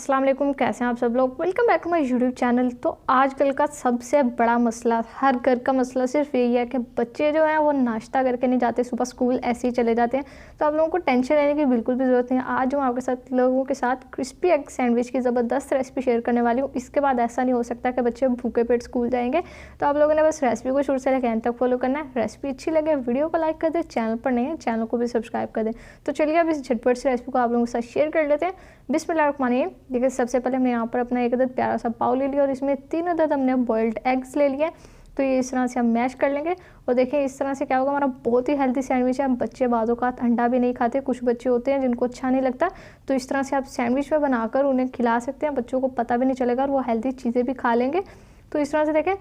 अस्सलाम वालेकुम, कैसे हैं आप सब लोग। Welcome back to my YouTube channel. तो आजकल का सबसे बड़ा मसला, हर घर का मसला सिर्फ यही है कि बच्चे जो हैं वो नाश्ता करके नहीं जाते, सुबह स्कूल ऐसे ही चले जाते हैं। तो आप लोगों को टेंशन लेने की बिल्कुल भी ज़रूरत नहीं है। आज मैं आपके साथ लोगों के साथ क्रिस्पी एग सैंडविच की ज़बरदस्त रेसिपी शेयर करने वाली हूँ। इसके बाद ऐसा नहीं हो सकता कि बच्चे भूखे पेट स्कूल जाएंगे। तो आप लोगों ने बस रेसिपी को शुरू से लेकर एंड तक फॉलो करना है। रेसिपी अच्छी लगे वीडियो को लाइक कर दें, चैनल पर नहीं है चैनल को भी सब्सक्राइब कर दें। तो चलिए अब इस झटपट से रेसिपी को आप लोगों के साथ शेयर कर लेते हैं। बिस्मिल्लाहिर्रहमानिर्रहीम। देखिए सबसे पहले हमने यहाँ पर अपना एक अदद प्यारा सा पाव ले लिया और इसमें 3 अदद हमने बॉइल्ड एग्स ले लिए। तो ये इस तरह से हम मैश कर लेंगे और देखिए इस तरह से क्या होगा, हमारा बहुत ही हेल्दी सैंडविच है। बच्चे बाज़ों का अंडा भी नहीं खाते, कुछ बच्चे होते हैं जिनको अच्छा नहीं लगता। तो इस तरह से आप सैंडविच में बनाकर उन्हें खिला सकते हैं, बच्चों को पता भी नहीं चलेगा और वो हेल्दी चीज़ें भी खा लेंगे। तो इस तरह से देखें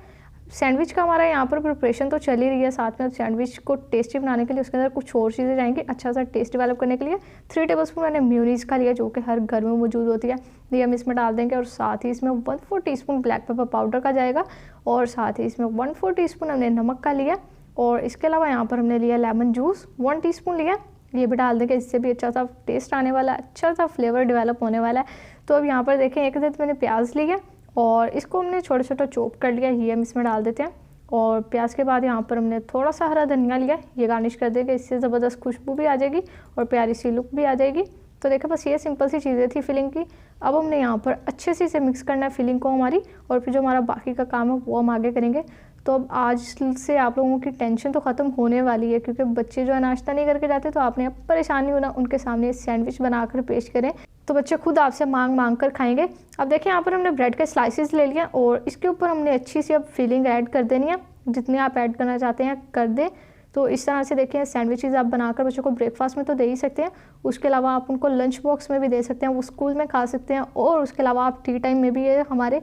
सैंडविच का हमारा यहाँ पर प्रिपरेशन तो चल ही रही है। साथ में सैंडविच को टेस्टी बनाने के लिए उसके अंदर कुछ और चीज़ें जाएंगी अच्छा सा टेस्ट डेवलप करने के लिए। 3 टेबलस्पून मैंने मेयोनीज़ का लिया जो कि हर घर में मौजूद होती है, ये हम इसमें डाल देंगे। और साथ ही इसमें 1/4 टीस्पून ब्लैक पेपर पाउडर का जाएगा और साथ ही इसमें 1/4 टीस्पून हमने नमक का लिया। और इसके अलावा यहाँ पर हमने लिया लेमन जूस 1 टीस्पून लिया, ये भी डाल देंगे। इससे भी अच्छा सा टेस्ट आने वाला है, अच्छा सा फ्लेवर डेवलप होने वाला है। तो अब यहाँ पर देखें एक अदद मैंने प्याज लिया और इसको हमने छोटा छोटा चॉप कर लिया, ये हम इसमें डाल देते हैं। और प्याज के बाद यहाँ पर हमने थोड़ा सा हरा धनिया लिया, ये गार्निश कर देंगे। इससे ज़बरदस्त खुशबू भी आ जाएगी और प्यारी सी लुक भी आ जाएगी। तो देखो बस ये सिंपल सी चीज़ें थी फिलिंग की। अब हमने यहाँ पर अच्छे से इसे मिक्स करना है फिलिंग को हमारी, और फिर जो हमारा बाकी का काम है वो हम आगे करेंगे। तो अब आज से आप लोगों की टेंशन तो ख़त्म होने वाली है, क्योंकि बच्चे जो है नाश्ता नहीं करके जाते। तो आपने अब परेशानी होना, उनके सामने सैंडविच बनाकर पेश करें तो बच्चे खुद आपसे मांग कर खाएंगे। अब देखिए यहाँ पर हमने ब्रेड के स्लाइसेस ले लिए और इसके ऊपर हमने अच्छी सी अब फिलिंग ऐड कर देनी है, जितनी आप ऐड करना चाहते हैं कर दें। तो इस तरह से देखिए सैंडविचेस आप बनाकर बच्चों को ब्रेकफास्ट में तो दे ही सकते हैं, उसके अलावा आप उनको लंच बॉक्स में भी दे सकते हैं, वो स्कूल में खा सकते हैं। और उसके अलावा आप टी टाइम में भी ये हमारे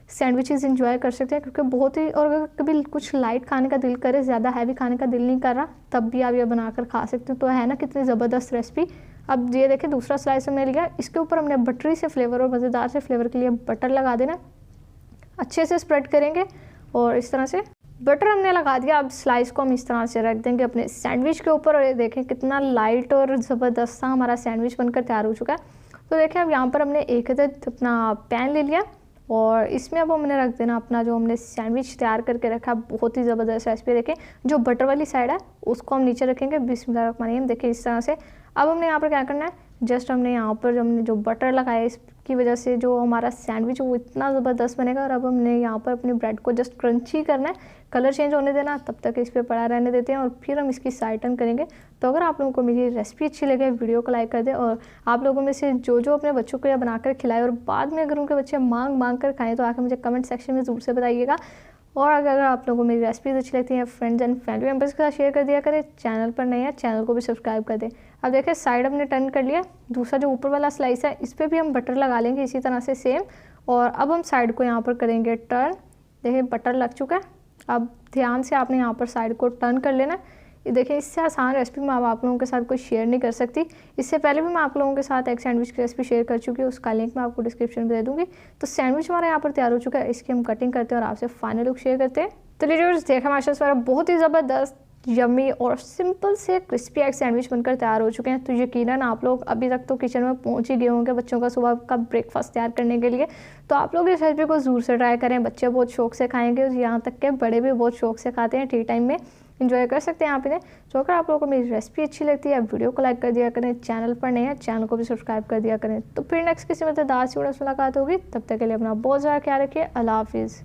सैंडविचेस इंजॉय कर सकते हैं, क्योंकि बहुत ही, और अगर कभी कुछ लाइट खाने का दिल करे, ज़्यादा हैवी खाने का दिल नहीं कर रहा, तब भी आप ये बनाकर खा सकते हैं। तो है ना कितनी ज़बरदस्त रेसिपी। अब ये देखिए दूसरा स्लाइस हमने लिया, इसके ऊपर हमने बटरी से फ्लेवर और मज़ेदार से फ्लेवर के लिए बटर लगा देना, अच्छे से स्प्रेड करेंगे। और इस तरह से बटर हमने लगा दिया। अब स्लाइस को हम इस तरह से रख देंगे अपने सैंडविच के ऊपर और ये देखें कितना लाइट और ज़बरदस्त सा हमारा सैंडविच बनकर तैयार हो चुका है। तो देखें अब यहाँ पर हमने एक अदद अपना पैन ले लिया और इसमें अब हमने रख देना अपना जो हमने सैंडविच तैयार करके रखा है। बहुत ही ज़बरदस्त रेसिपी। देखें जो बटर वाली साइड है उसको हम नीचे रखेंगे। बिस्मिल्लाहिर्रहमानिर्रहीम। देखिए इस तरह से। अब हमने यहाँ पर क्या करना है, जस्ट हमने यहाँ पर जो हमने जो बटर लगाया इसकी वजह से जो हमारा सैंडविच वो इतना ज़बरदस्त बनेगा। और अब हमने यहाँ पर अपनी ब्रेड को जस्ट क्रंची करना है, कलर चेंज होने देना, तब तक इस पर पड़ा रहने देते हैं और फिर हम इसकी साइड टर्न करेंगे। तो अगर आप लोगों को मेरी रेसिपी अच्छी लगे वीडियो को लाइक कर दें, और आप लोगों में से जो अपने बच्चों को यह बनाकर खिलाए और बाद में अगर उनके बच्चे मांग कर खाएँ तो आकर मुझे कमेंट सेक्शन में ज़रूर से बताइएगा। और अगर आप लोगों को मेरी रेसिपीज़ अच्छी लगती हैं फ्रेंड्स एंड फैमिली मेम्बर्स के साथ शेयर कर दिया करें। चैनल पर नए हैं चैनल को भी सब्सक्राइब कर दें। अब देखिए साइड हमने टर्न कर लिया। दूसरा जो ऊपर वाला स्लाइस है इस पर भी हम बटर लगा लेंगे इसी तरह से सेम। और अब हम साइड को यहाँ पर करेंगे टर्न। देखिए बटर लग चुका है। अब ध्यान से आपने यहाँ पर साइड को टर्न कर लेना। ये देखिए इससे आसान रेसिपी मैं आप लोगों के साथ कोई शेयर नहीं कर सकती। इससे पहले भी मैं आप लोगों के साथ एक सैंडविच की रेसिपी शेयर कर चुकी हूँ, उसका लिंक मैं आपको डिस्क्रिप्शन में दे दूँगी। तो सैंडविच हमारा यहाँ पर तैयार हो चुका है, इसकी हम कटिंग करते हैं और आपसे फाइनल लुक शेयर करते हैं। तो लीजिए देखा माशाल्लाह बहुत ही ज़बरदस्त यम्मी और सिंपल से क्रिस्पी एग सैंडविच बनकर तैयार हो चुके हैं। तो यकीनन आप लोग अभी तक तो किचन में पहुंच ही गए होंगे बच्चों का सुबह का ब्रेकफास्ट तैयार करने के लिए। तो आप लोग इस रेसिपी को ज़रूर से ट्राई करें, बच्चे बहुत शौक से खाएंगे, यहाँ तक के बड़े भी बहुत शौक से खाते हैं। टी टाइम में इंजॉय कर सकते हैं आप इन्हें। तो अगर आप लोगों को मेरी रेसिपी अच्छी लगती है वीडियो को लाइक कर दिया करें, चैनल पर नए हैं चैनल को भी सब्सक्राइब कर दिया करें। तो फिर नेक्स्ट किसी मज़ेदार सी मुलाकात होगी, तब तक के लिए अपना बहुत ज़्यादा ख्याल रखिए। अल्लाह हाफिज़।